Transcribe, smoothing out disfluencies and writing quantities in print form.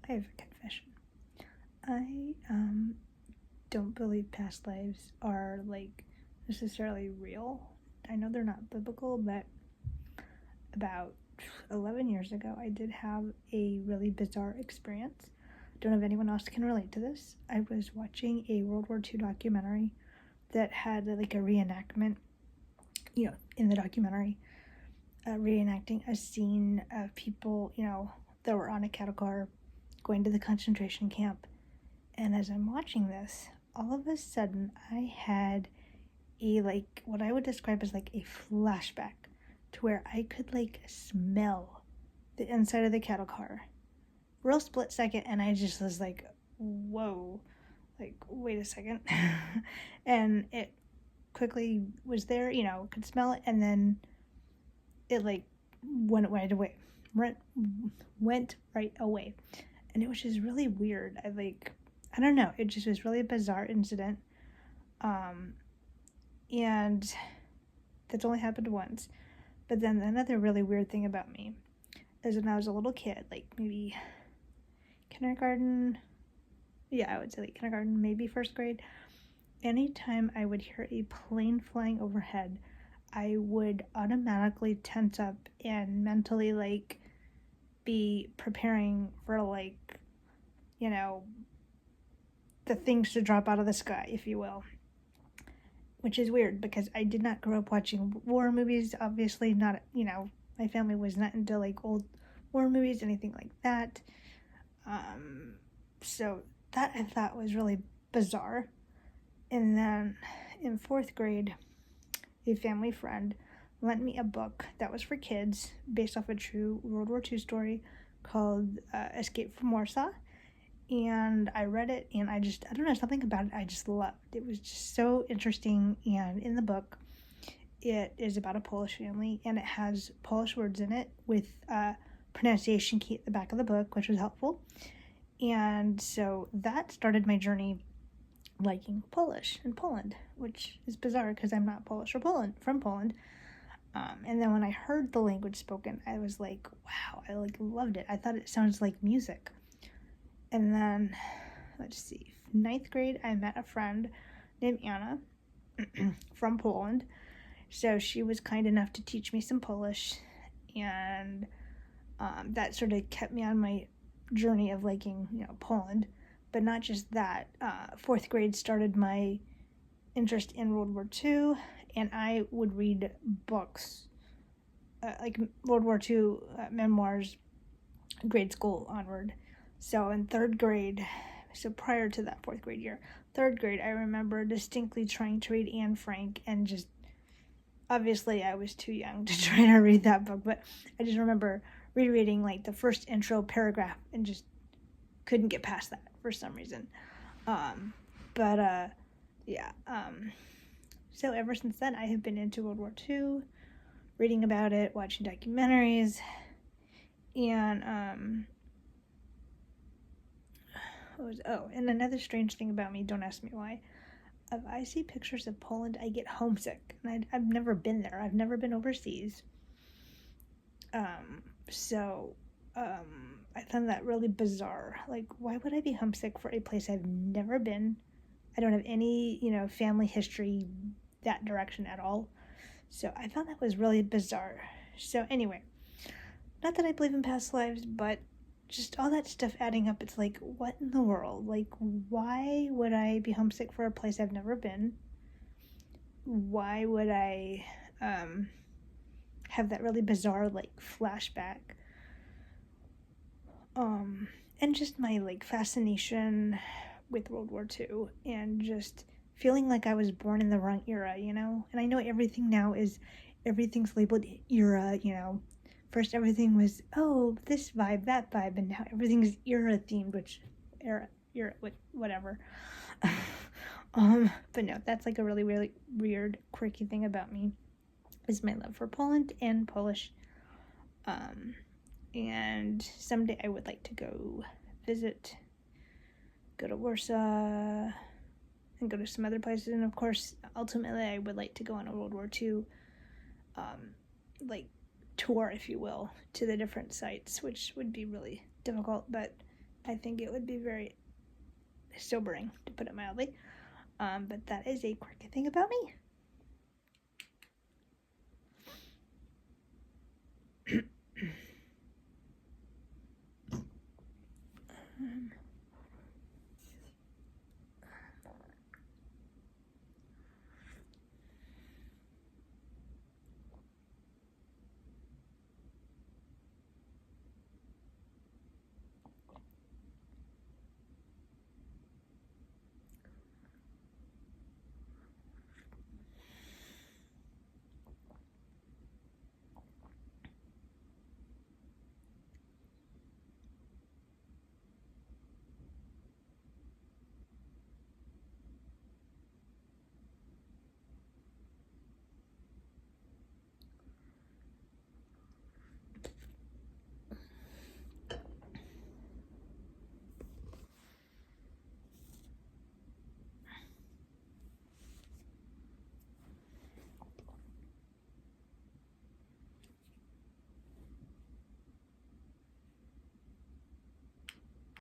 I have a confession. I don't believe past lives are like necessarily real. I know they're not biblical, but about 11 years ago, I did have a really bizarre experience. Don't know if anyone else can relate to this. I was watching a World War II documentary that had like a reenactment, in the documentary, reenacting a scene of people, that were on a cattle car going to the concentration camp. And as I'm watching this, all of a sudden I had what I would describe as like a flashback to where I could like smell the inside of the cattle car. Real split second, and I just was like, whoa, like, wait a second. And it quickly was there, could smell it, and then it like went right away. Went right away. And it was just really weird. I don't know, it just was really a bizarre incident. And that's only happened once. But then another really weird thing about me is when I was a little kid, like maybe kindergarten, I would say like kindergarten, maybe first grade, anytime I would hear a plane flying overhead, I would automatically tense up and mentally like be preparing for like, the things to drop out of the sky, if you will. Which is weird because I did not grow up watching war movies. Obviously, not, my family was not into like old war movies, anything like that. So that I thought was really bizarre. And then in 4th grade, a family friend lent me a book that was for kids based off a true World War II story called Escape from Warsaw. And I read it, and I don't know, something about it I just loved. It was just so interesting. And in the book, it is about a Polish family, and it has Polish words in it with pronunciation key at the back of the book, which was helpful. And so that started my journey liking Polish in Poland, which is bizarre because I'm not Polish or from Poland. And then when I heard the language spoken, I was like, wow, I like loved it. I thought it sounds like music. And then, let's see, 9th grade, I met a friend named Anna from Poland. So she was kind enough to teach me some Polish, and that sort of kept me on my journey of liking, Poland. But not just that. 4th grade started my interest in World War II, and I would read books, like World War II memoirs, grade school onward. So in 3rd grade, so prior to that 4th grade year, 3rd grade, I remember distinctly trying to read Anne Frank, and just, obviously I was too young to try to read that book, but I just remember rereading like the first intro paragraph and just couldn't get past that for some reason. So ever since then, I have been into World War II, reading about it, watching documentaries, and and another strange thing about me, don't ask me why, if I see pictures of Poland, I get homesick, and I've never been there. I've never been overseas. I found that really bizarre. Like, why would I be homesick for a place I've never been? I don't have any, family history that direction at all. So I found that was really bizarre. So anyway, not that I believe in past lives, but just all that stuff adding up, it's like, what in the world? Like, why would I be homesick for a place I've never been? Why would I have that really bizarre, like, flashback? And just my, like, fascination with World War II, and just feeling like I was born in the wrong era, And I know everything's labeled era, First everything was, this vibe, that vibe, and now everything's era themed, whatever. But no, that's like a really, really weird, quirky thing about me, is my love for Poland and Polish. And someday I would like to go visit, go to Warsaw, and go to some other places. And of course, ultimately, I would like to go on a World War II, tour, if you will, to the different sites, which would be really difficult, but I think it would be very sobering, to put it mildly. But that is a quirky thing about me.